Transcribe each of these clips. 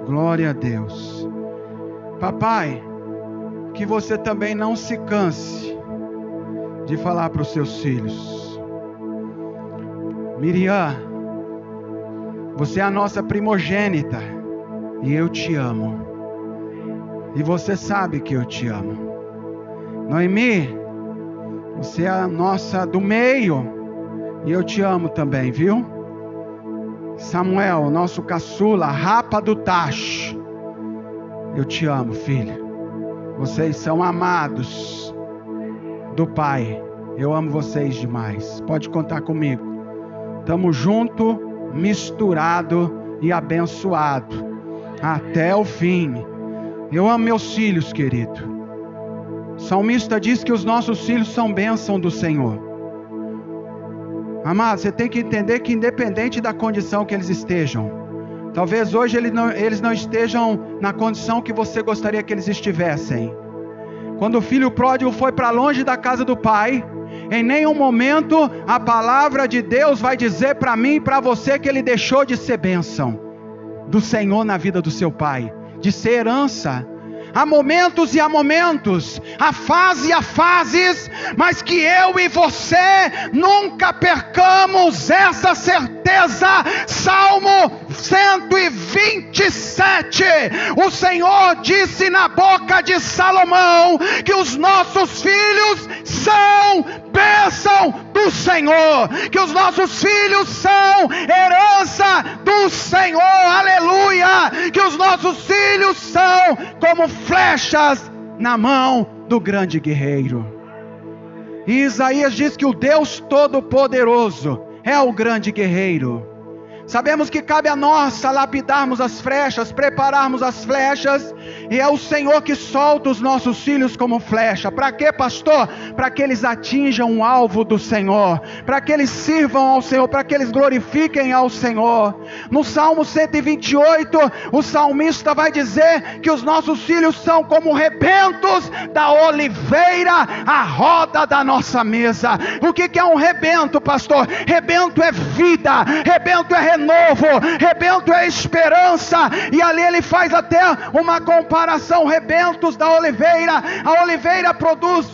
Glória a Deus. Papai, que você também não se canse de falar para os seus filhos: Miriam, você é a nossa primogênita e eu te amo. E você sabe que eu te amo. Noemi, você é a nossa do meio e eu te amo também, viu? Samuel, nosso caçula, rapa do tacho, eu te amo, filho. Vocês são amados do Pai. Eu amo vocês demais. Pode contar comigo. Estamos junto, misturado e abençoado até o fim. Eu amo meus filhos, querido. O salmista diz que os nossos filhos são bênção do Senhor. Amado, você tem que entender que independente da condição que eles estejam, talvez hoje eles não estejam na condição que você gostaria que eles estivessem. Quando o filho pródigo foi para longe da casa do pai, em nenhum momento a palavra de Deus vai dizer para mim e para você que ele deixou de ser bênção do Senhor na vida do seu pai, de ser herança. Há momentos e há momentos, há fases e há fases, mas que eu e você nunca percamos essa certeza. Salmo 127, o Senhor disse na boca de Salomão que os nossos filhos são bênção do Senhor, que os nossos filhos são herança do Senhor, aleluia, que os nossos filhos são como flechas na mão do grande guerreiro. E Isaías diz que o Deus Todo-Poderoso é o grande guerreiro. Sabemos que cabe a nós lapidarmos as flechas, prepararmos as flechas, e é o Senhor que solta os nossos filhos como flecha. Para quê, pastor? Para que eles atinjam o alvo do Senhor, para que eles sirvam ao Senhor, para que eles glorifiquem ao Senhor. No Salmo 128, o salmista vai dizer que os nossos filhos são como rebentos da oliveira à roda da nossa mesa. O que é um rebento, pastor? Rebento é vida, rebento é renovo, rebento é esperança. E ali ele faz até uma comparação: rebentos da oliveira. A oliveira produz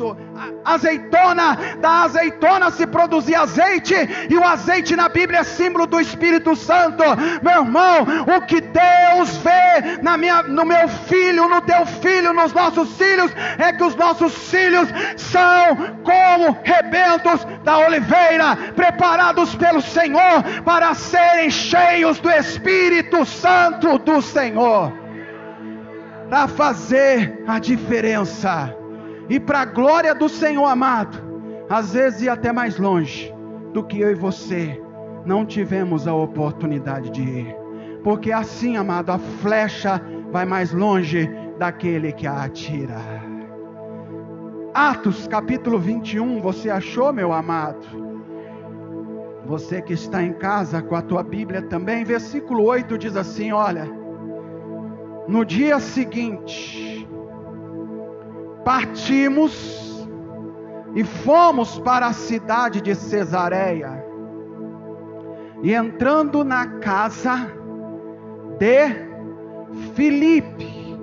azeitona, da azeitona se produzia azeite, e o azeite na Bíblia é símbolo do Espírito Santo. Meu irmão, o que Deus vê no meu filho, no teu filho, nos nossos filhos, é que os nossos filhos são como rebentos da oliveira, preparados pelo Senhor para serem cheios do Espírito Santo do Senhor, para fazer a diferença. E para a glória do Senhor, amado, às vezes ir até mais longe do que eu e você não tivemos a oportunidade de ir. Porque assim, amado, a flecha vai mais longe daquele que a atira. Atos capítulo 21, você achou, meu amado? Você que está em casa com a tua Bíblia também, versículo 8 diz assim, olha: no dia seguinte partimos e fomos para a cidade de Cesareia, e entrando na casa de Filipe,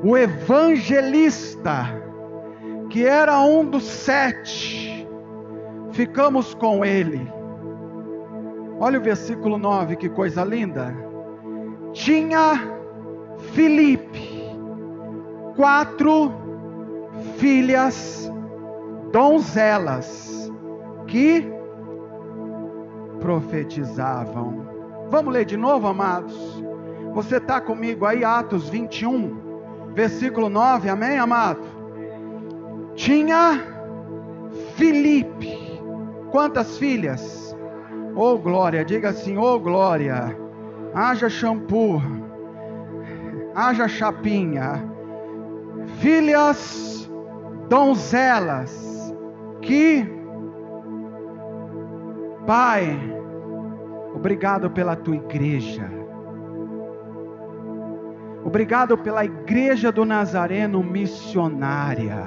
o evangelista, que era um dos 7, ficamos com ele. Olha o versículo 9, que coisa linda. Tinha Filipe 4 filhas donzelas que profetizavam. Vamos ler de novo, amados? Você está comigo aí? Atos 21, versículo 9, amém, amado? Tinha Filipe quantas filhas? Oh glória, diga assim: oh glória. Haja shampoo, haja chapinha. Filhas donzelas que, Pai, obrigado pela tua igreja, obrigado pela igreja do Nazareno missionária.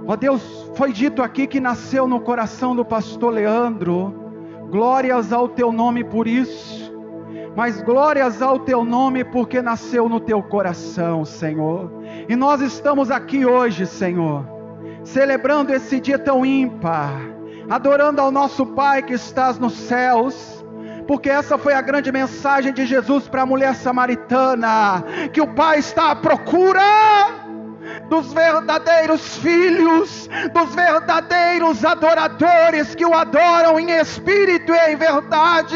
Ó Deus, foi dito aqui que nasceu no coração do pastor Leandro. Glórias ao teu nome por isso. mas glórias ao teu nome, porque nasceu no teu coração, Senhor. E nós estamos aqui hoje, Senhor, celebrando esse dia tão ímpar, adorando ao nosso Pai que estás nos céus, porque essa foi a grande mensagem de Jesus para a mulher samaritana, que o Pai está à procura dos verdadeiros filhos, dos verdadeiros adoradores, que o adoram em espírito e em verdade.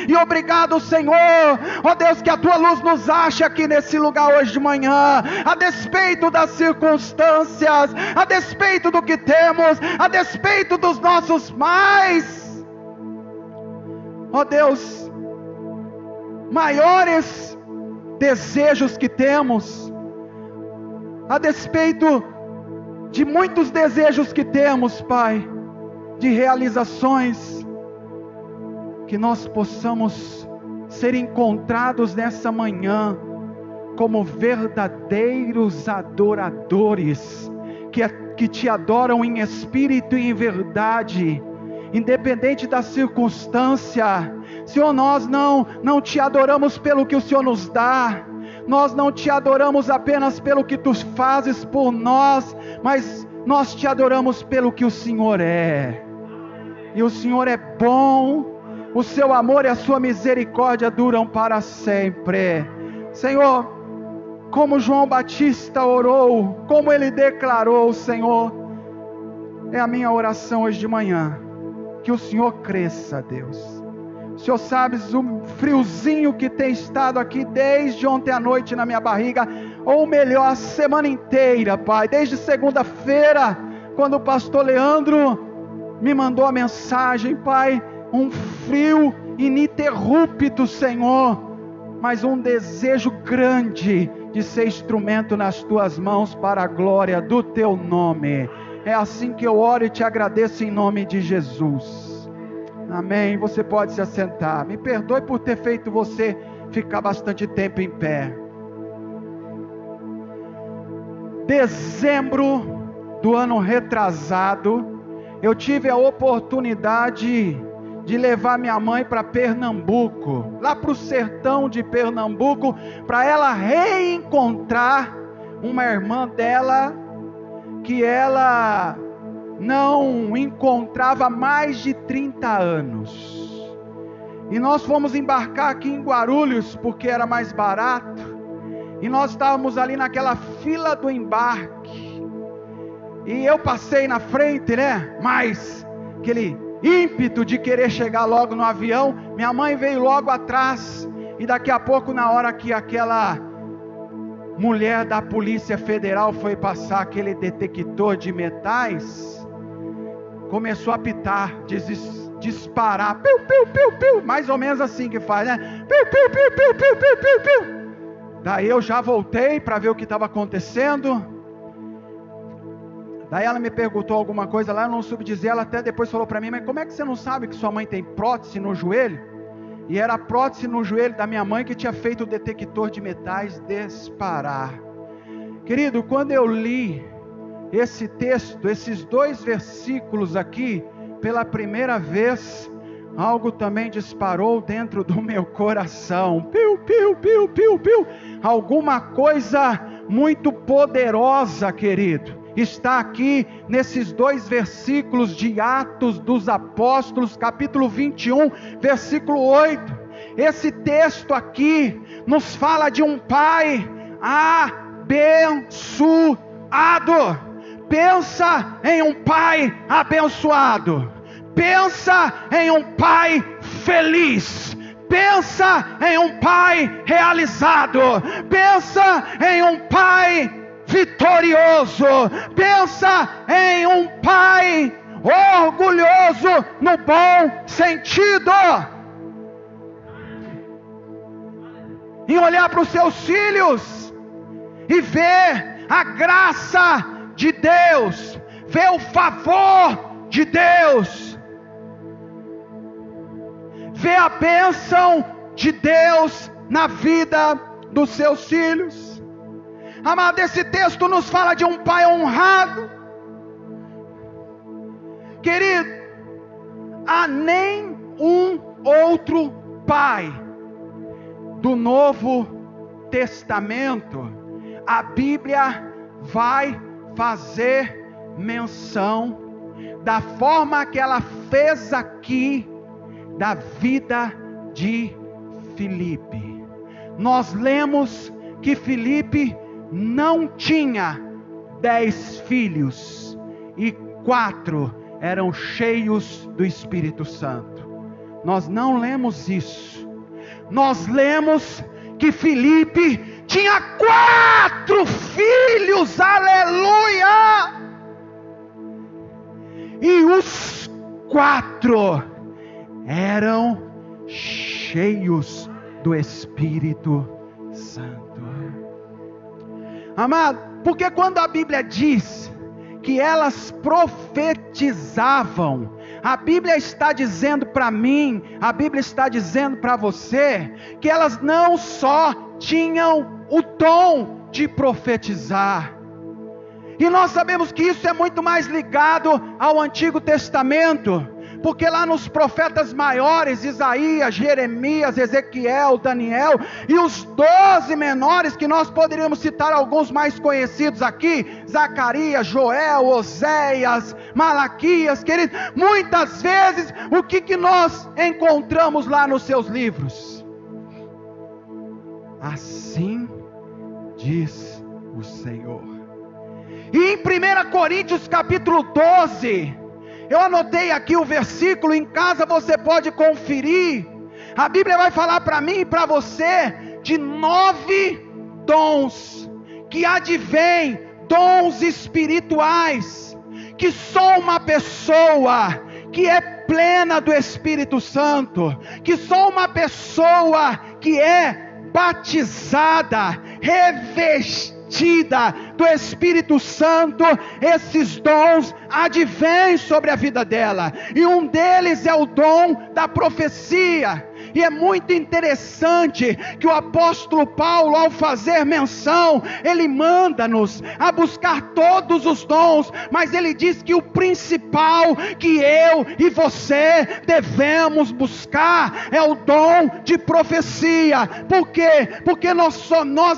E obrigado, Senhor, ó Deus, que a tua luz nos ache aqui nesse lugar hoje de manhã, a despeito das circunstâncias, a despeito do que temos, a despeito dos nossos mais, ó Deus, maiores desejos que temos, a despeito de muitos desejos que temos, Pai, de realizações, que nós possamos ser encontrados nessa manhã como verdadeiros adoradores, que te adoram em espírito e em verdade, independente da circunstância. Senhor, nós não te adoramos pelo que o Senhor nos dá, nós não te adoramos apenas pelo que tu fazes por nós, mas nós te adoramos pelo que o Senhor é. E o Senhor é bom, o seu amor e a sua misericórdia duram para sempre. Senhor, como João Batista orou, como ele declarou, Senhor, é a minha oração hoje de manhã, que o Senhor cresça, Deus. O Senhor sabes o friozinho que tem estado aqui desde ontem à noite na minha barriga, ou melhor, a semana inteira, Pai, desde segunda-feira, quando o pastor Leandro me mandou a mensagem, Pai, um frio ininterrupto, Senhor, mas um desejo grande de ser instrumento nas tuas mãos para a glória do teu nome. É assim que eu oro e te agradeço em nome de Jesus. Amém. Você pode se assentar. Me perdoe por ter feito você ficar bastante tempo em pé. Dezembro do ano retrasado, eu tive a oportunidade de levar minha mãe para Pernambuco, lá para o sertão de Pernambuco, para ela reencontrar uma irmã dela, que ela não encontrava há mais de 30 anos. E nós fomos embarcar aqui em Guarulhos, porque era mais barato, e nós estávamos ali naquela fila do embarque, e eu passei na frente, né, mas aquele ímpeto de querer chegar logo no avião, minha mãe veio logo atrás, e daqui a pouco, na hora que aquela mulher da Polícia Federal foi passar aquele detector de metais, começou a apitar, disparar, piu, piu, piu, piu, mais ou menos assim que faz, né, piu, piu, piu, piu, piu, piu, piu, piu. Daí eu já voltei para ver o que estava acontecendo. Daí ela me perguntou alguma coisa lá, eu não soube dizer. Ela até depois falou para mim: mas como é que você não sabe que sua mãe tem prótese no joelho? E era a prótese no joelho da minha mãe que tinha feito o detector de metais disparar. Querido, quando eu li esse texto, esses 2 versículos aqui, pela primeira vez, algo também disparou dentro do meu coração. Piu, piu, piu, piu, piu. Alguma coisa muito poderosa, querido, está aqui nesses 2 versículos de Atos dos Apóstolos, capítulo 21, versículo 8. Esse texto aqui nos fala de um pai abençoado. Pensa em um pai abençoado. Pensa em um pai feliz. Pensa em um pai realizado. Pensa em um pai vitorioso. Pensa em um pai orgulhoso no bom sentido. Em olhar para os seus filhos e ver a graça de Deus, ver o favor de Deus, ver a bênção de Deus na vida dos seus filhos. Amado, esse texto nos fala de um pai honrado. Querido, há nem um outro pai do Novo Testamento, a Bíblia vai fazer menção da forma que ela fez aqui da vida de Filipe. Nós lemos que Filipe não tinha 10 filhos e 4 eram cheios do Espírito Santo. Nós não lemos isso. Nós lemos que Filipe tinha 4 filhos, aleluia! E os 4 eram cheios do Espírito Santo. Amado, porque quando a Bíblia diz que elas profetizavam, a Bíblia está dizendo para mim, a Bíblia está dizendo para você, que elas não só tinham o dom de profetizar. E nós sabemos que isso é muito mais ligado ao Antigo Testamento, porque lá nos profetas maiores, Isaías, Jeremias, Ezequiel, Daniel, e os 12 menores, que nós poderíamos citar alguns mais conhecidos aqui, Zacarias, Joel, Oséias, Malaquias, querido, muitas vezes, o que nós encontramos lá nos seus livros? Assim diz o Senhor. E em 1 Coríntios capítulo 12, eu anotei aqui o versículo, em casa você pode conferir. A Bíblia vai falar para mim e para você de 9 dons que advêm, dons espirituais, que só uma pessoa que é plena do Espírito Santo, que só uma pessoa que é batizada, revestida do Espírito Santo, esses dons advêm sobre a vida dela, e um deles é o dom da profecia. E é muito interessante que o apóstolo Paulo, ao fazer menção, ele manda-nos a buscar todos os dons, mas ele diz que o principal que eu e você devemos buscar é o dom de profecia. Por quê? Porque nós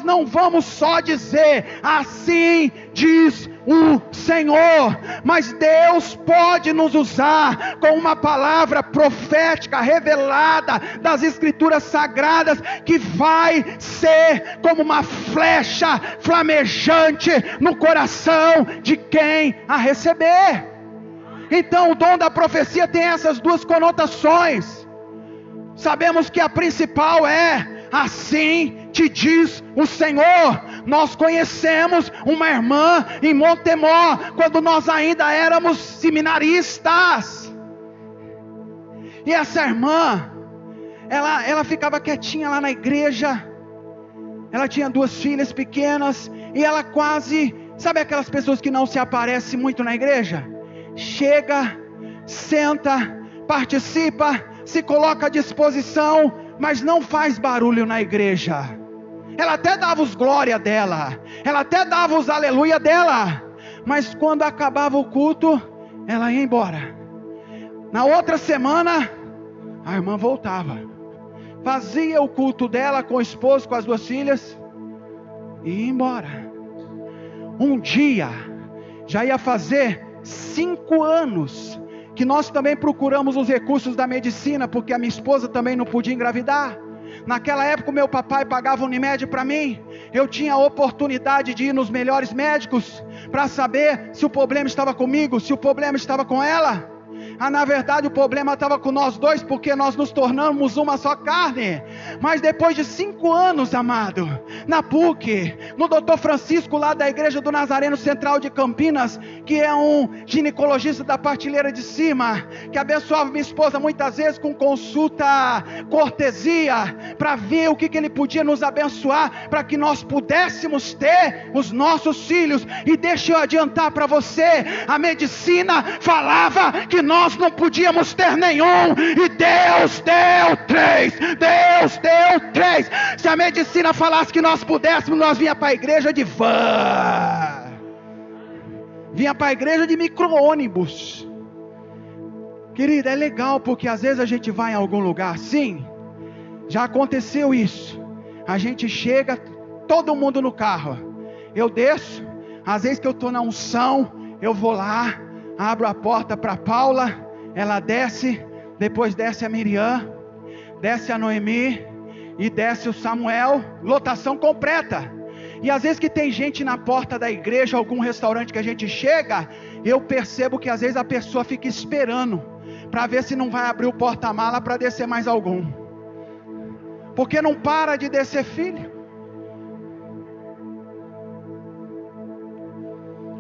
não vamos só dizer assim diz o Senhor, mas Deus pode nos usar com uma palavra profética revelada das Escrituras Sagradas, que vai ser como uma flecha flamejante no coração de quem a receber. Então o dom da profecia tem essas duas conotações. Sabemos que a principal é: assim te diz o Senhor. Nós conhecemos uma irmã em Montemor, quando nós ainda éramos seminaristas, e essa irmã, ela ficava quietinha lá na igreja. Ela tinha 2 filhas pequenas, e ela quase, sabe aquelas pessoas que não se aparecem muito na igreja? Chega, senta, participa, se coloca à disposição, mas não faz barulho na igreja. Ela até dava os glória dela, ela até dava os aleluia dela, mas quando acabava o culto, ela ia embora. Na outra semana, a irmã voltava, fazia o culto dela com o esposo, com as 2 filhas, e ia embora. Um dia, já ia fazer 5 anos, que nós também procuramos os recursos da medicina, porque a minha esposa também não podia engravidar. Naquela época o meu papai pagava Unimed para mim. Eu tinha a oportunidade de ir nos melhores médicos, para saber se o problema estava comigo, se o problema estava com ela. Na verdade o problema estava com nós dois, porque nós nos tornamos uma só carne. Mas depois de 5 anos, amado, na PUC, no Dr. Francisco, lá da Igreja do Nazareno Central de Campinas, que é um ginecologista da partilheira de cima, que abençoava minha esposa muitas vezes com consulta cortesia, para ver o que ele podia nos abençoar, para que nós pudéssemos ter os nossos filhos. E deixa eu adiantar para você, a medicina falava que nós não podíamos ter nenhum, e Deus deu 3. Deus deu 3. Se a medicina falasse que nós pudéssemos, nós vinha para a igreja de van, vinha para a igreja de micro-ônibus. Querida, é legal, porque às vezes a gente vai em algum lugar assim, já aconteceu isso, A gente chega, todo mundo no carro. Eu desço, às vezes que eu estou na unção, eu vou lá, abro a porta para Paula, ela desce, depois desce a Miriam, desce a Noemi e desce o Samuel, lotação completa. E às vezes que tem gente na porta da igreja, algum restaurante que a gente chega, eu percebo que às vezes a pessoa fica esperando, para ver se não vai abrir o porta-mala para descer mais algum, porque não para de descer filho.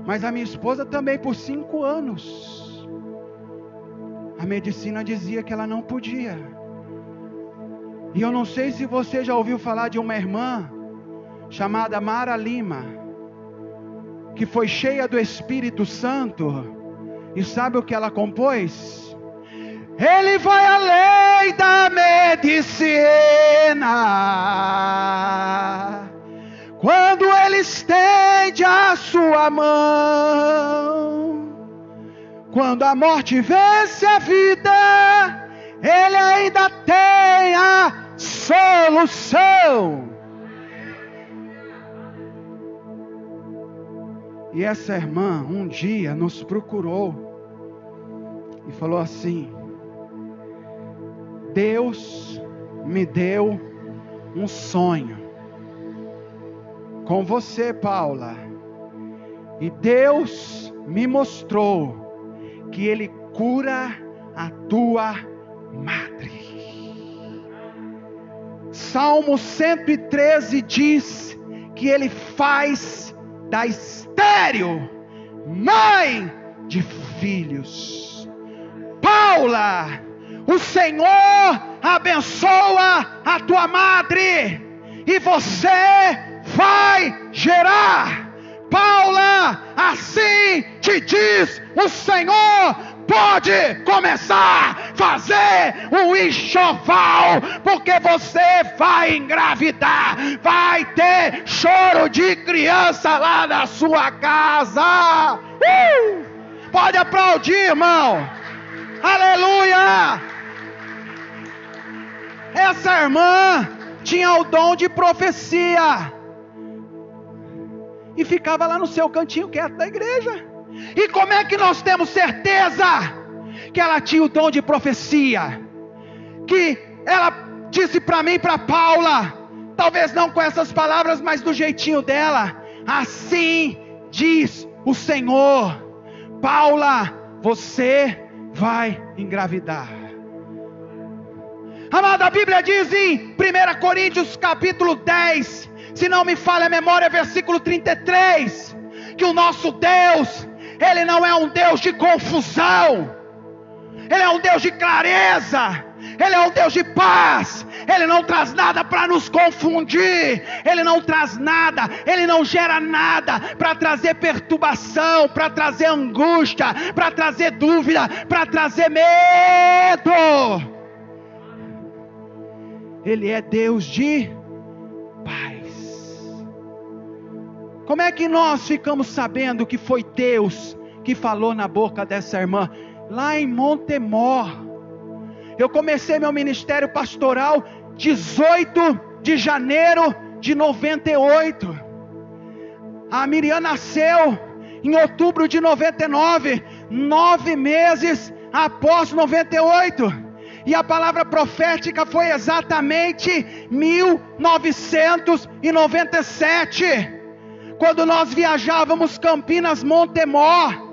Mas a minha esposa também, por 5 anos, a medicina dizia que ela não podia. E eu não sei se você já ouviu falar de uma irmã chamada Mara Lima, que foi cheia do Espírito Santo, e sabe o que ela compôs? Ele vai além da medicina, quando Ele estende a sua mão, quando a morte vence a vida, Ele ainda tem a solução. E essa irmã um dia nos procurou e falou assim: Deus me deu um sonho com você, Paula, e Deus me mostrou que Ele cura a tua madre. Salmo 113 diz que Ele faz da estéril mãe de filhos. Paula, o Senhor abençoa a tua madre e você vai gerar. Paula, assim te diz o Senhor, pode começar a fazer um enxoval, porque você vai engravidar, vai ter choro de criança lá na sua casa. Pode aplaudir, irmão. Aleluia. Essa irmã tinha o dom de profecia e ficava lá no seu cantinho quieto da igreja. E como é que nós temos certeza que ela tinha o dom de profecia? Que ela disse para mim, para Paula, talvez não com essas palavras, mas do jeitinho dela: assim diz o Senhor, Paula, você vai engravidar. Amada, a Bíblia diz em 1 Coríntios capítulo 10, se não me falha a memória, versículo 33, que o nosso Deus, Ele não é um Deus de confusão, Ele é um Deus de clareza, Ele é um Deus de paz. Ele não traz nada para nos confundir, Ele não traz nada, Ele não gera nada para trazer perturbação, para trazer angústia, para trazer dúvida, para trazer medo. Ele é Deus de paz. Como é que nós ficamos sabendo que foi Deus que falou na boca dessa irmã? Lá em Montemor, eu comecei meu ministério pastoral 18 de janeiro de 98. A Miriam nasceu em outubro de 99, 9 meses após 98. E a palavra profética foi exatamente 1997, quando nós viajávamos Campinas, Montemor.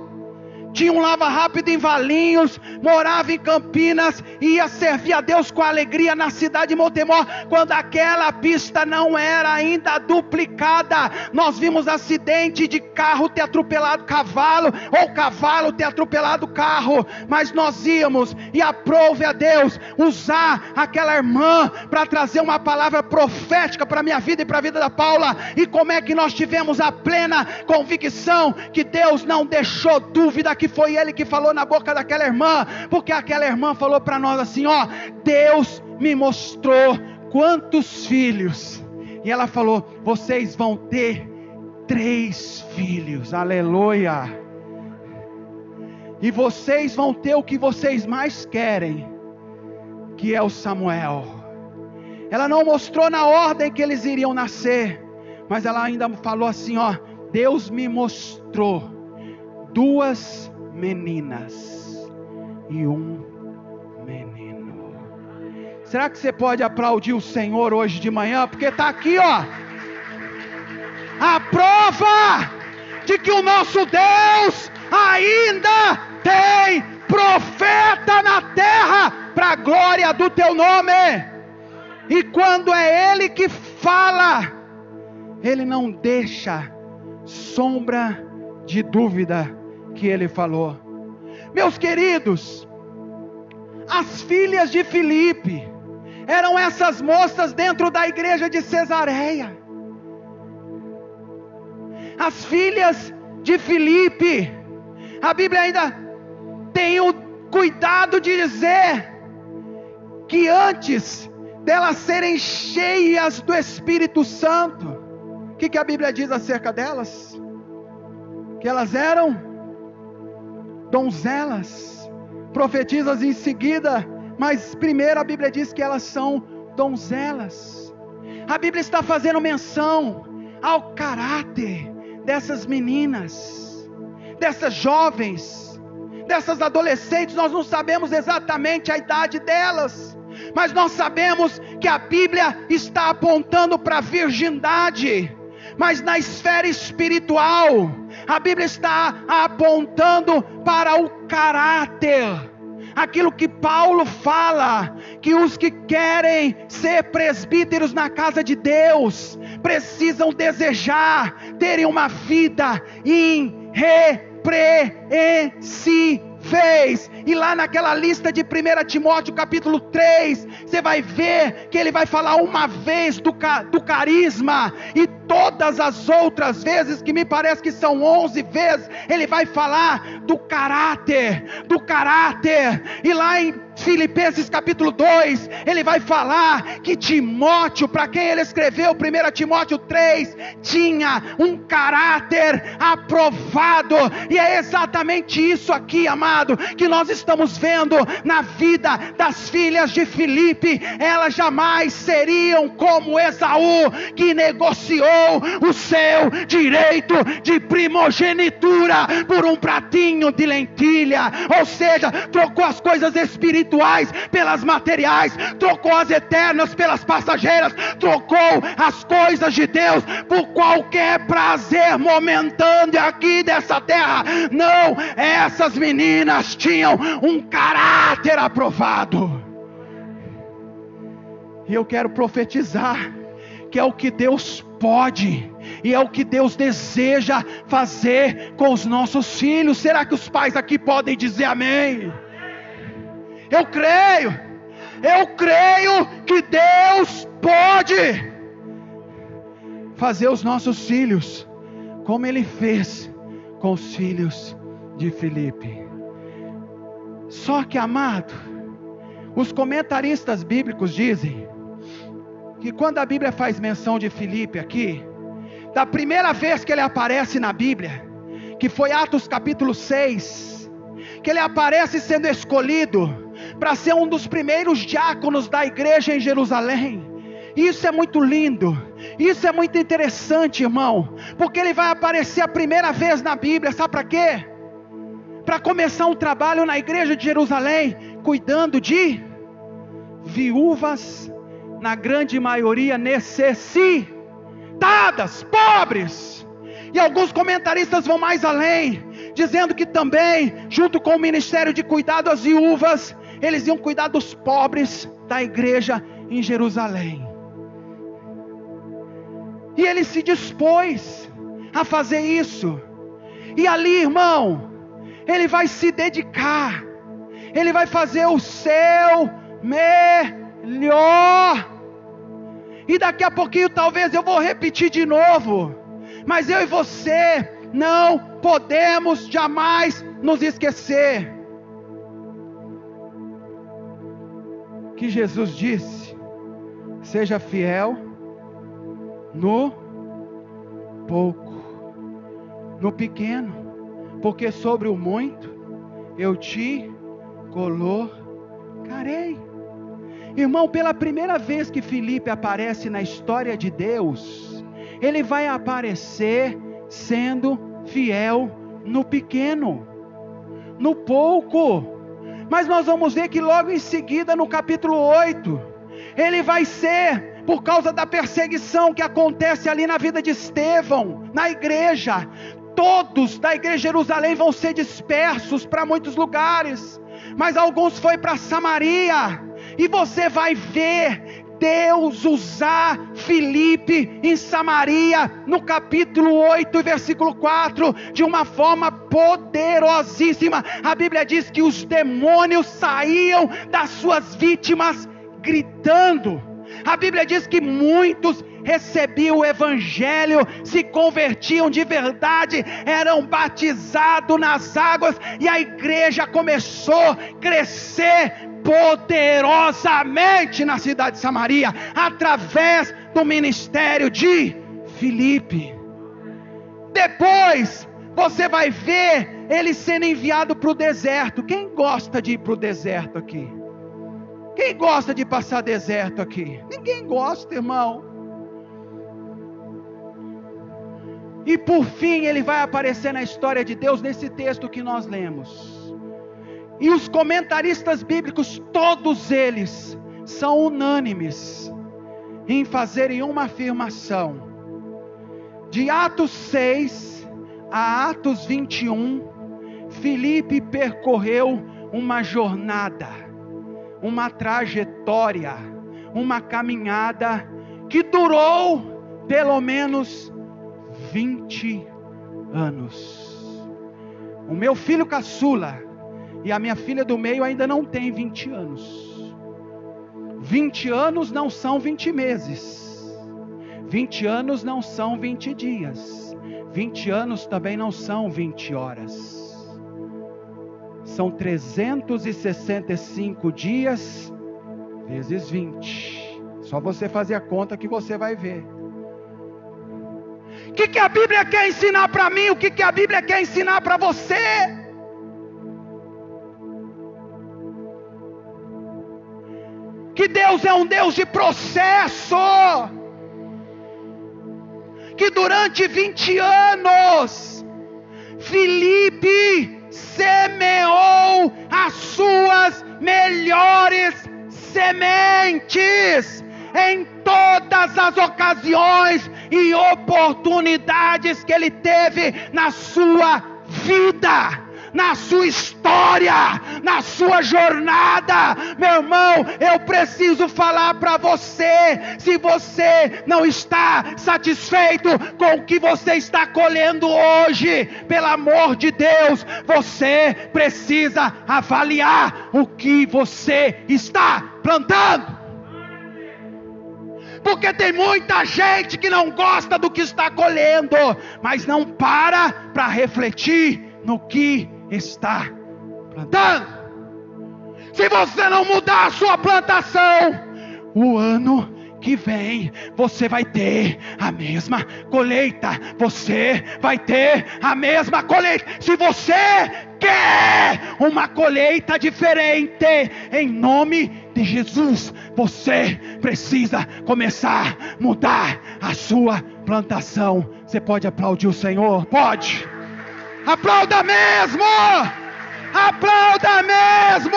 Tinha um Lava Rápido em Valinhos, morava em Campinas, ia servir a Deus com alegria na cidade de Montemor, quando aquela pista não era ainda duplicada. Nós vimos acidente de carro ter atropelado cavalo, ou cavalo ter atropelado carro, mas nós íamos, e aprove a Deus usar aquela irmã para trazer uma palavra profética para a minha vida e para a vida da Paula. E como é que nós tivemos a plena convicção que Deus não deixou dúvida, que foi Ele que falou na boca daquela irmã, porque aquela irmã falou para nós assim: ó, Deus me mostrou quantos filhos, e ela falou: vocês vão ter 3 filhos, aleluia, e vocês vão ter o que vocês mais querem, que é o Samuel. Ela não mostrou na ordem que eles iriam nascer, mas ela ainda falou assim, ó: Deus me mostrou 2 meninas e um menino. Será que você pode aplaudir o Senhor hoje de manhã? Porque está aqui, ó, a prova de que o nosso Deus ainda tem profeta na terra, para a glória do teu nome. E quando é Ele que fala, Ele não deixa sombra de dúvida que Ele falou. Meus queridos, as filhas de Filipe eram essas moças dentro da igreja de Cesareia. As filhas de Filipe, a Bíblia ainda tem o cuidado de dizer que antes delas serem cheias do Espírito Santo, o que a Bíblia diz acerca delas? Que elas eram donzelas. Profetiza em seguida, mas primeiro a Bíblia diz que elas são donzelas. A Bíblia está fazendo menção ao caráter dessas meninas, dessas jovens, dessas adolescentes. Nós não sabemos exatamente a idade delas, mas nós sabemos que a Bíblia está apontando para a virgindade. Mas na esfera espiritual, a Bíblia está apontando para o caráter. Aquilo que Paulo fala, que os que querem ser presbíteros na casa de Deus, precisam desejar terem uma vida irrepreensível. E lá naquela lista de 1 Timóteo capítulo 3, você vai ver que ele vai falar uma vez do carisma, e todas as outras vezes, que me parece que são 11 vezes, ele vai falar do caráter. E lá em Filipenses capítulo 2, ele vai falar que Timóteo, para quem ele escreveu 1 Timóteo 3, tinha um caráter aprovado. E é exatamente isso aqui, amado, que nós estamos vendo na vida das filhas de Filipe. Elas jamais seriam como Esaú, que negociou o seu direito de primogenitura por um pratinho de lentilha. Ou seja, trocou as coisas espirituais pelas materiais, trocou as eternas pelas passageiras, trocou as coisas de Deus por qualquer prazer momentâneo aqui dessa terra. Não, essas meninas tinham um caráter aprovado. E eu quero profetizar que é o que Deus pode, e é o que Deus deseja fazer com os nossos filhos. Será que os pais aqui podem dizer amém? Eu creio que Deus pode fazer os nossos filhos como Ele fez com os filhos de Filipe. Só que, amado, os comentaristas bíblicos dizem que quando a Bíblia faz menção de Filipe aqui, da primeira vez que ele aparece na Bíblia, que foi Atos capítulo 6, que ele aparece sendo escolhido para ser um dos primeiros diáconos da igreja em Jerusalém. Isso é muito lindo, isso é muito interessante, irmão, porque ele vai aparecer a primeira vez na Bíblia, sabe para quê? Para começar um trabalho na igreja de Jerusalém, cuidando de viúvas, na grande maioria necessitadas, pobres. E alguns comentaristas vão mais além, dizendo que também, junto com o ministério de cuidado às viúvas, eles iam cuidar dos pobres da igreja em Jerusalém. E ele se dispôs a fazer isso. E ali, irmão, ele vai se dedicar, ele vai fazer o seu melhor. E daqui a pouquinho talvez eu vou repetir de novo, mas eu e você não podemos jamais nos esquecer que Jesus disse: seja fiel no pouco, no pequeno, porque sobre o muito eu te colocarei. Irmão, pela primeira vez que Filipe aparece na história de Deus, ele vai aparecer sendo fiel no pequeno, no pouco. Mas nós vamos ver que logo em seguida, no capítulo 8, ele vai ser, por causa da perseguição que acontece ali na vida de Estevão, na igreja, todos da igreja de Jerusalém vão ser dispersos para muitos lugares, mas alguns foi para Samaria, e você vai ver Deus usar Filipe em Samaria, no capítulo 8, versículo 4, de uma forma poderosíssima. A Bíblia diz que os demônios saíam das suas vítimas gritando. A Bíblia diz que muitos recebiam o Evangelho, se convertiam de verdade, eram batizados nas águas, e a igreja começou a crescer poderosamente na cidade de Samaria, através do ministério de Filipe. Depois você vai ver ele sendo enviado para o deserto. Quem gosta de ir para o deserto aqui? Quem gosta de passar deserto aqui? Ninguém gosta, irmão. E por fim ele vai aparecer na história de Deus nesse texto que nós lemos. E os comentaristas bíblicos, todos eles, são unânimes em fazerem uma afirmação. De Atos 6 a Atos 21, Filipe percorreu uma jornada, uma trajetória, uma caminhada que durou pelo menos 20 anos. O meu filho caçula e a minha filha do meio ainda não tem 20 anos. 20 anos não são 20 meses. 20 anos não são 20 dias. 20 anos também não são 20 horas. São 365 dias vezes 20. Só você fazer a conta que você vai ver. O que a Bíblia quer ensinar para mim? O que a Bíblia quer ensinar para você? Que Deus é um Deus de processo. Que durante 20 anos, Filipe semeou as suas melhores sementes em todas as ocasiões e oportunidades que ele teve na sua vida, na sua história, na sua jornada. Meu irmão, eu preciso falar para você: se você não está satisfeito com o que você está colhendo hoje, pelo amor de Deus, você precisa avaliar o que você está plantando. Porque tem muita gente que não gosta do que está colhendo, mas não para refletir no que está plantando. Se você não mudar a sua plantação, o ano que vem você vai ter a mesma colheita. Você vai ter a mesma colheita. Se você quer uma colheita diferente, em nome de Jesus, você precisa começar a mudar a sua plantação. Você pode aplaudir o Senhor? Pode. Aplauda mesmo! Aplauda mesmo!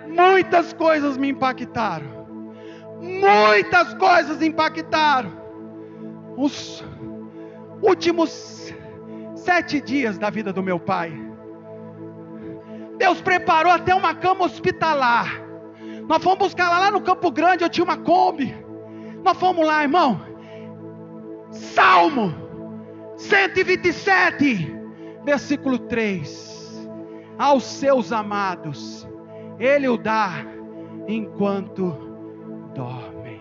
Muitas coisas me impactaram. Muitas coisas impactaram. Os últimos 7 dias da vida do meu pai, Deus preparou até uma cama hospitalar. Nós fomos buscar lá no Campo Grande, eu tinha uma Kombi. Nós fomos lá, irmão. Salmo 127, versículo 3. Aos seus amados Ele o dá enquanto dormem.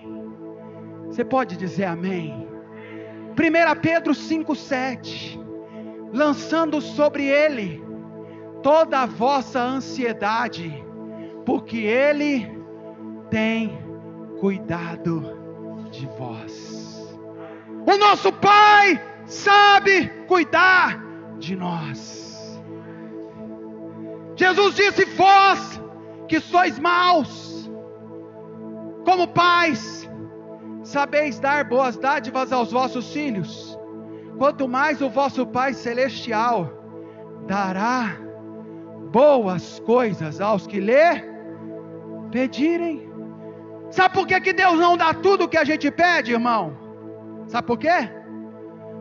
Você pode dizer amém? 1 Pedro 5,7. Lançando sobre Ele toda a vossa ansiedade, porque Ele tem cuidado de vós. O nosso Pai sabe cuidar de nós. Jesus disse: vós que sois maus, como pais, sabeis dar boas dádivas aos vossos filhos, quanto mais o vosso Pai Celestial dará boas coisas aos que lhe pedirem. Sabe por que Deus não dá tudo o que a gente pede, irmão? Sabe por quê?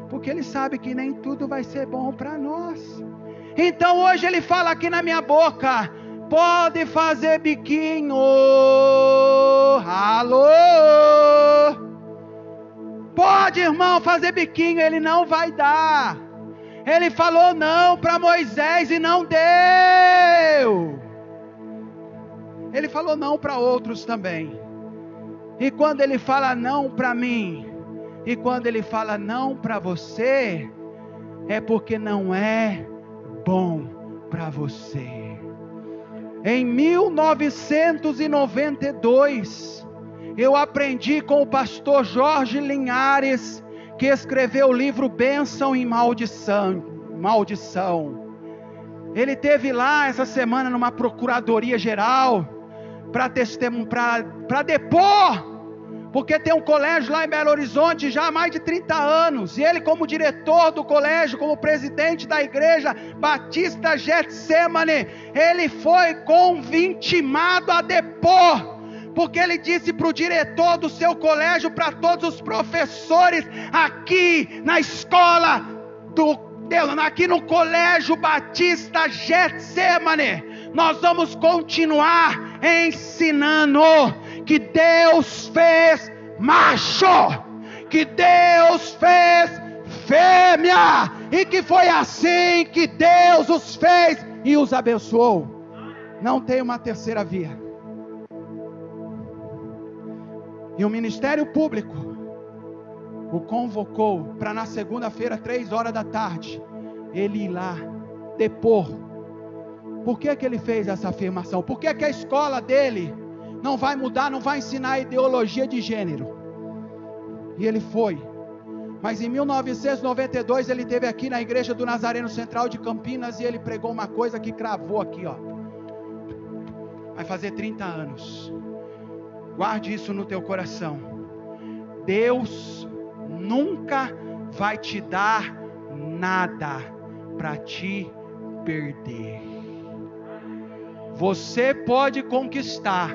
Porque Ele sabe que nem tudo vai ser bom para nós. Então hoje Ele fala aqui na minha boca: pode fazer biquinho. Alô? Pode, irmão, fazer biquinho. Ele não vai dar. Ele falou não para Moisés e não deu. Ele falou não para outros também. E quando Ele fala não para mim, e quando Ele fala não para você, é porque não é bom para você. Em 1992, eu aprendi com o pastor Jorge Linhares, que escreveu o livro Bênção e Maldição. Ele teve lá essa semana numa procuradoria geral para depor, porque tem um colégio lá em Belo Horizonte já há mais de 30 anos, e ele, como diretor do colégio, como presidente da igreja Batista Getsemane, ele foi intimado a depor, porque ele disse para o diretor do seu colégio, para todos os professores, aqui na escola aqui no colégio Batista Getsemane, nós vamos continuar ensinando que Deus fez macho, que Deus fez fêmea, e que foi assim que Deus os fez e os abençoou. Não tem uma terceira via. E o Ministério Público o convocou para na segunda-feira, 3h da tarde, ele ir lá depor. Por que ele fez essa afirmação? Por que a escola dele não vai mudar, não vai ensinar ideologia de gênero? E ele foi. Mas em 1992 ele esteve aqui na igreja do Nazareno Central de Campinas, e ele pregou uma coisa que cravou aqui, ó. Vai fazer 30 anos. Guarde isso no teu coração. Deus nunca vai te dar nada para te perder. Você pode conquistar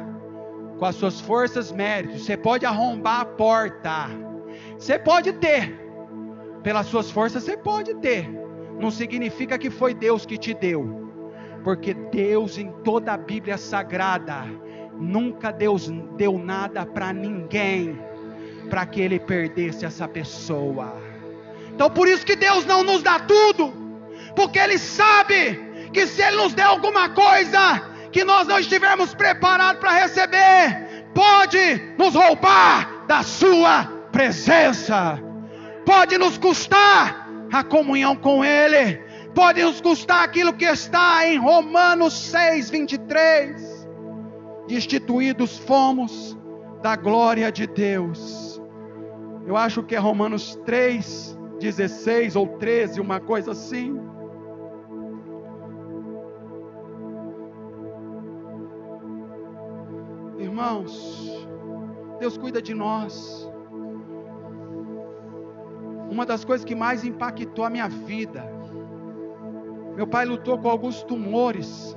com as suas forças, méritos. Você pode arrombar a porta. Você pode ter. Pelas suas forças você pode ter. Não significa que foi Deus que te deu. Porque Deus, em toda a Bíblia Sagrada, nunca Deus deu nada para ninguém para que Ele perdesse essa pessoa. Então por isso que Deus não nos dá tudo, porque Ele sabe que se Ele nos der alguma coisa que nós não estivermos preparados para receber, pode nos roubar da sua presença, pode nos custar a comunhão com Ele, pode nos custar aquilo que está em Romanos 6:23, destituídos fomos da glória de Deus. Eu acho que é Romanos 3:16 ou 13, uma coisa assim. Irmãos, Deus cuida de nós. Uma das coisas que mais impactou a minha vida, meu pai lutou com alguns tumores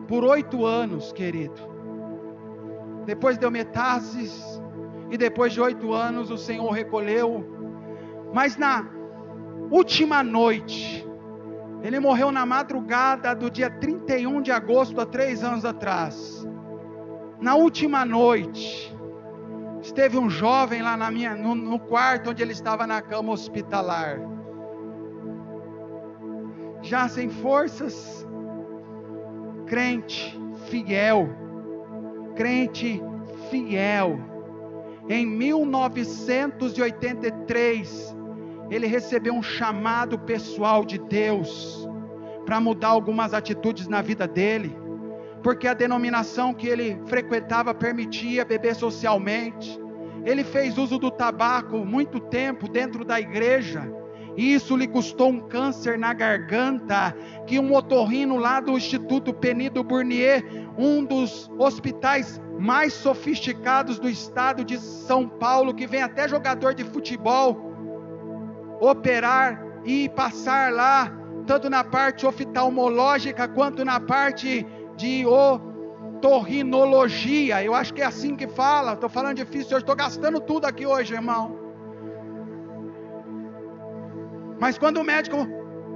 por 8 anos, querido. Depois deu metástases, e depois de 8 anos o Senhor recolheu. Mas na última noite, ele morreu na madrugada do dia 31 de agosto, há 3 anos atrás. Na última noite, esteve um jovem lá no quarto onde ele estava na cama hospitalar, já sem forças, crente fiel. Em 1983, ele recebeu um chamado pessoal de Deus para mudar algumas atitudes na vida dele, porque a denominação que ele frequentava permitia beber socialmente. Ele fez uso do tabaco muito tempo dentro da igreja, e isso lhe custou um câncer na garganta, que um otorrino lá do Instituto Penido Burnier, um dos hospitais mais sofisticados do estado de São Paulo, que vem até jogador de futebol operar e passar lá, tanto na parte oftalmológica quanto na parte de otorrinologia, eu acho que é assim que fala, estou falando difícil hoje, estou gastando tudo aqui hoje, irmão. Mas quando o médico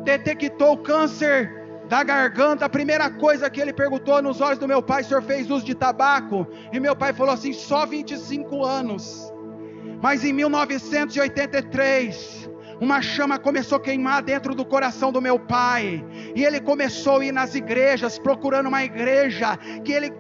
detectou o câncer da garganta, a primeira coisa que ele perguntou nos olhos do meu pai: o senhor fez uso de tabaco? E meu pai falou assim: só 25 anos. Mas em 1983, uma chama começou a queimar dentro do coração do meu pai, e ele começou a ir nas igrejas, procurando uma igreja que ele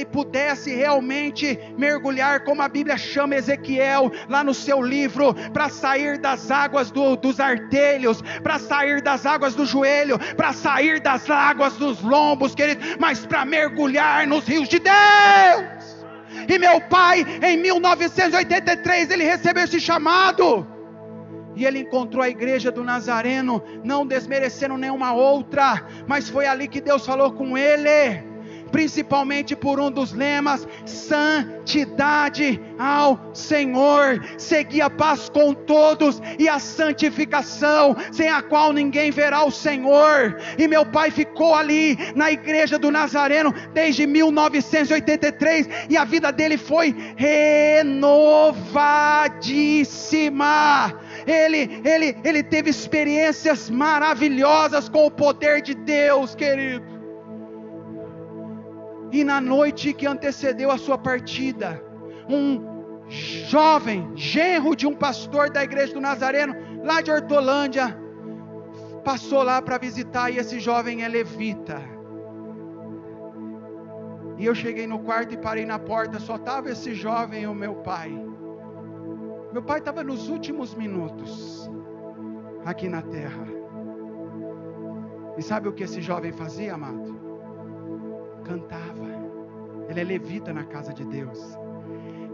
pudesse realmente mergulhar, como a Bíblia chama Ezequiel, lá no seu livro, para sair das águas dos artelhos, para sair das águas do joelho, para sair das águas dos lombos, querido, mas para mergulhar nos rios de Deus. E meu pai, em 1983, ele recebeu esse chamado, e ele encontrou a igreja do Nazareno, não desmerecendo nenhuma outra, mas foi ali que Deus falou com ele, principalmente por um dos lemas: santidade ao Senhor, seguir a paz com todos e a santificação, sem a qual ninguém verá o Senhor. E meu pai ficou ali na igreja do Nazareno desde 1983, e a vida dele foi renovadíssima. Ele teve experiências maravilhosas com o poder de Deus, querido. E na noite que antecedeu a sua partida, um jovem, genro de um pastor da igreja do Nazareno, lá de Hortolândia, passou lá para visitar, e esse jovem é levita. E eu cheguei no quarto e parei na porta, só estava esse jovem e o meu pai. Meu pai estava nos últimos minutos aqui na terra. E sabe o que esse jovem fazia, amado? Cantava. Ele é levita na casa de Deus,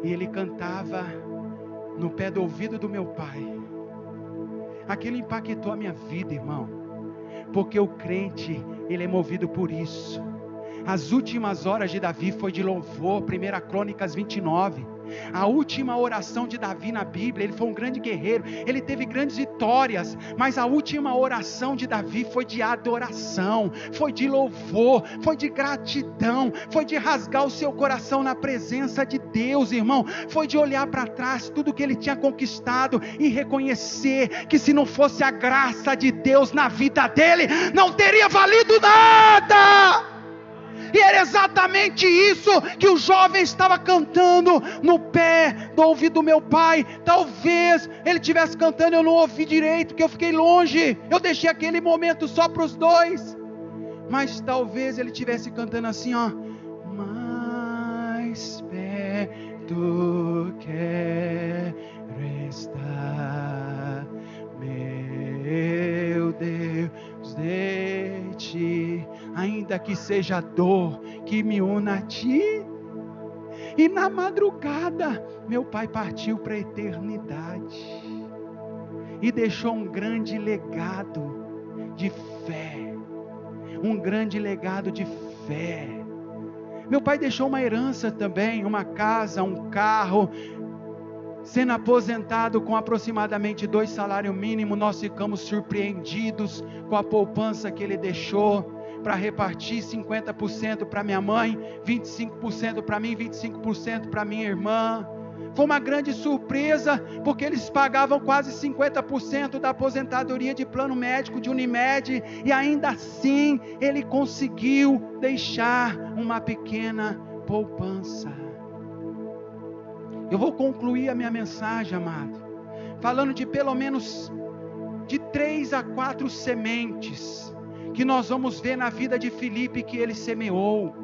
e ele cantava no pé do ouvido do meu pai. Aquilo impactou a minha vida, irmão, porque o crente, ele é movido por isso. As últimas horas de Davi foi de louvor. 1 Crônicas 29, a última oração de Davi na Bíblia. Ele foi um grande guerreiro, ele teve grandes vitórias, mas a última oração de Davi foi de adoração, foi de louvor, foi de gratidão, foi de rasgar o seu coração na presença de Deus, irmão. Foi de olhar para trás tudo que ele tinha conquistado e reconhecer que se não fosse a graça de Deus na vida dele, não teria valido nada. E era exatamente isso que o jovem estava cantando no pé do ouvido do meu pai. Talvez ele estivesse cantando, eu não ouvi direito, porque eu fiquei longe, eu deixei aquele momento só para os dois. Mas talvez ele estivesse cantando assim, ó: mais perto quero estar, meu Deus, de ti, ainda que seja a dor que me una a ti. E na madrugada, meu pai partiu para a eternidade e deixou um grande legado de fé. Um grande legado de fé. Meu pai deixou uma herança também, uma casa, um carro. Sendo aposentado com aproximadamente 2 salários mínimos, nós ficamos surpreendidos com a poupança que ele deixou, para repartir 50% para minha mãe, 25% para mim, 25% para minha irmã. Foi uma grande surpresa, porque eles pagavam quase 50% da aposentadoria de plano médico de Unimed, e ainda assim ele conseguiu deixar uma pequena poupança. Eu vou concluir a minha mensagem, amado, falando de pelo menos de 3 a 4 sementes que nós vamos ver na vida de Filipe que ele semeou.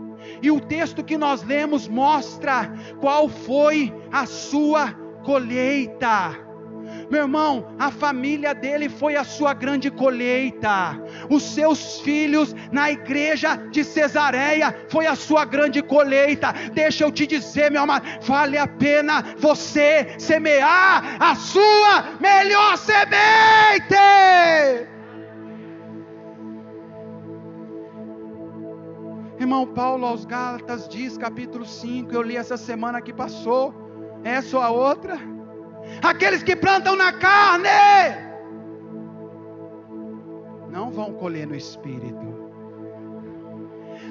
E o texto que nós lemos mostra qual foi a sua colheita. Meu irmão, a família dele foi a sua grande colheita. Os seus filhos na igreja de Cesareia foi a sua grande colheita. Deixa eu te dizer, meu amado, vale a pena você semear a sua melhor semente. Irmão Paulo aos Gálatas diz, capítulo 5, eu li essa semana que passou, essa ou a outra: aqueles que plantam na carne não vão colher no Espírito.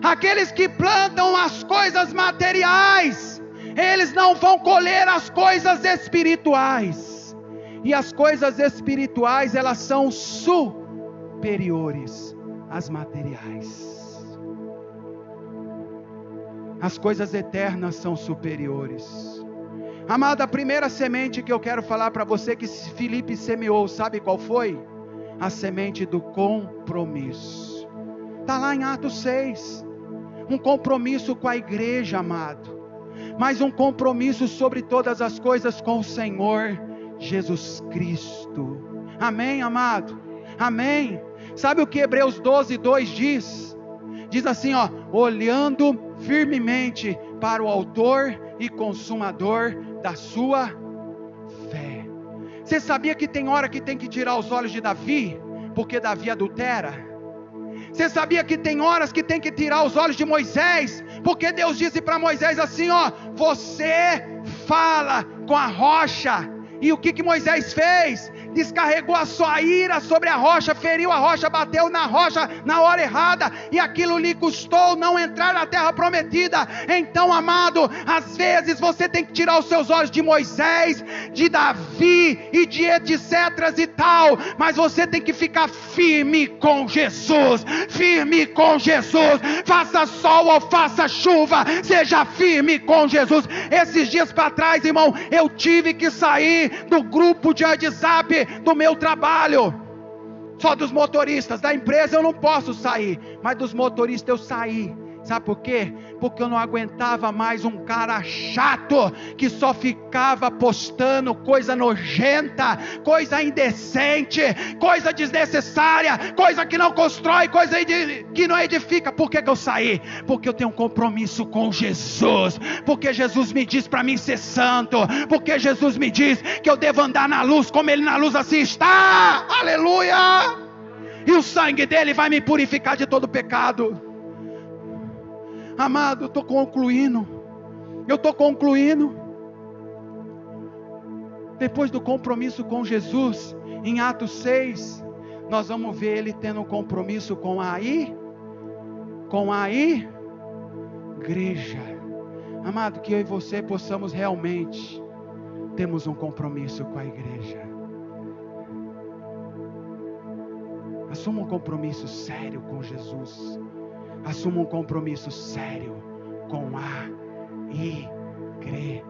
Aqueles que plantam as coisas materiais, eles não vão colher as coisas espirituais. E as coisas espirituais, elas são superiores às materiais. As coisas eternas são superiores. Amado, a primeira semente que eu quero falar para você que Filipe semeou, sabe qual foi? A semente do compromisso. Está lá em Atos 6. Um compromisso com a igreja, amado. Mas um compromisso sobre todas as coisas com o Senhor Jesus Cristo. Amém, amado? Amém? Sabe o que Hebreus 12:2 diz? Diz assim, ó: olhando firmemente para o autor e consumador da sua fé. Você sabia que tem hora que tem que tirar os olhos de Davi, porque Davi adultera? Você sabia que tem horas que tem que tirar os olhos de Moisés, porque Deus disse para Moisés assim, ó: você fala com a rocha. E o que Moisés fez? Descarregou a sua ira sobre a rocha, feriu a rocha, bateu na rocha na hora errada, e aquilo lhe custou não entrar na terra prometida. Então, amado, às vezes você tem que tirar os seus olhos de Moisés, de Davi e de etc e tal, mas você tem que ficar firme com Jesus, firme com Jesus, faça sol ou faça chuva, seja firme com Jesus. Esses dias para trás, irmão, eu tive que sair do grupo de WhatsApp do meu trabalho, só dos motoristas. Da empresa eu não posso sair, mas dos motoristas eu saí. Sabe por quê? Porque eu não aguentava mais um cara chato, que só ficava postando coisa nojenta, coisa indecente, coisa desnecessária, coisa que não constrói, coisa que não edifica. Por que eu saí? Porque eu tenho um compromisso com Jesus, porque Jesus me diz para mim ser santo, porque Jesus me diz que eu devo andar na luz, como Ele na luz assim está, aleluia, e o sangue dele vai me purificar de todo pecado. Amado, eu estou concluindo. Depois do compromisso com Jesus, em Atos 6, nós vamos ver ele tendo um compromisso com a igreja. Amado, que eu e você possamos realmente termos um compromisso com a igreja. Assuma um compromisso sério com Jesus. Assuma um compromisso sério com a igreja.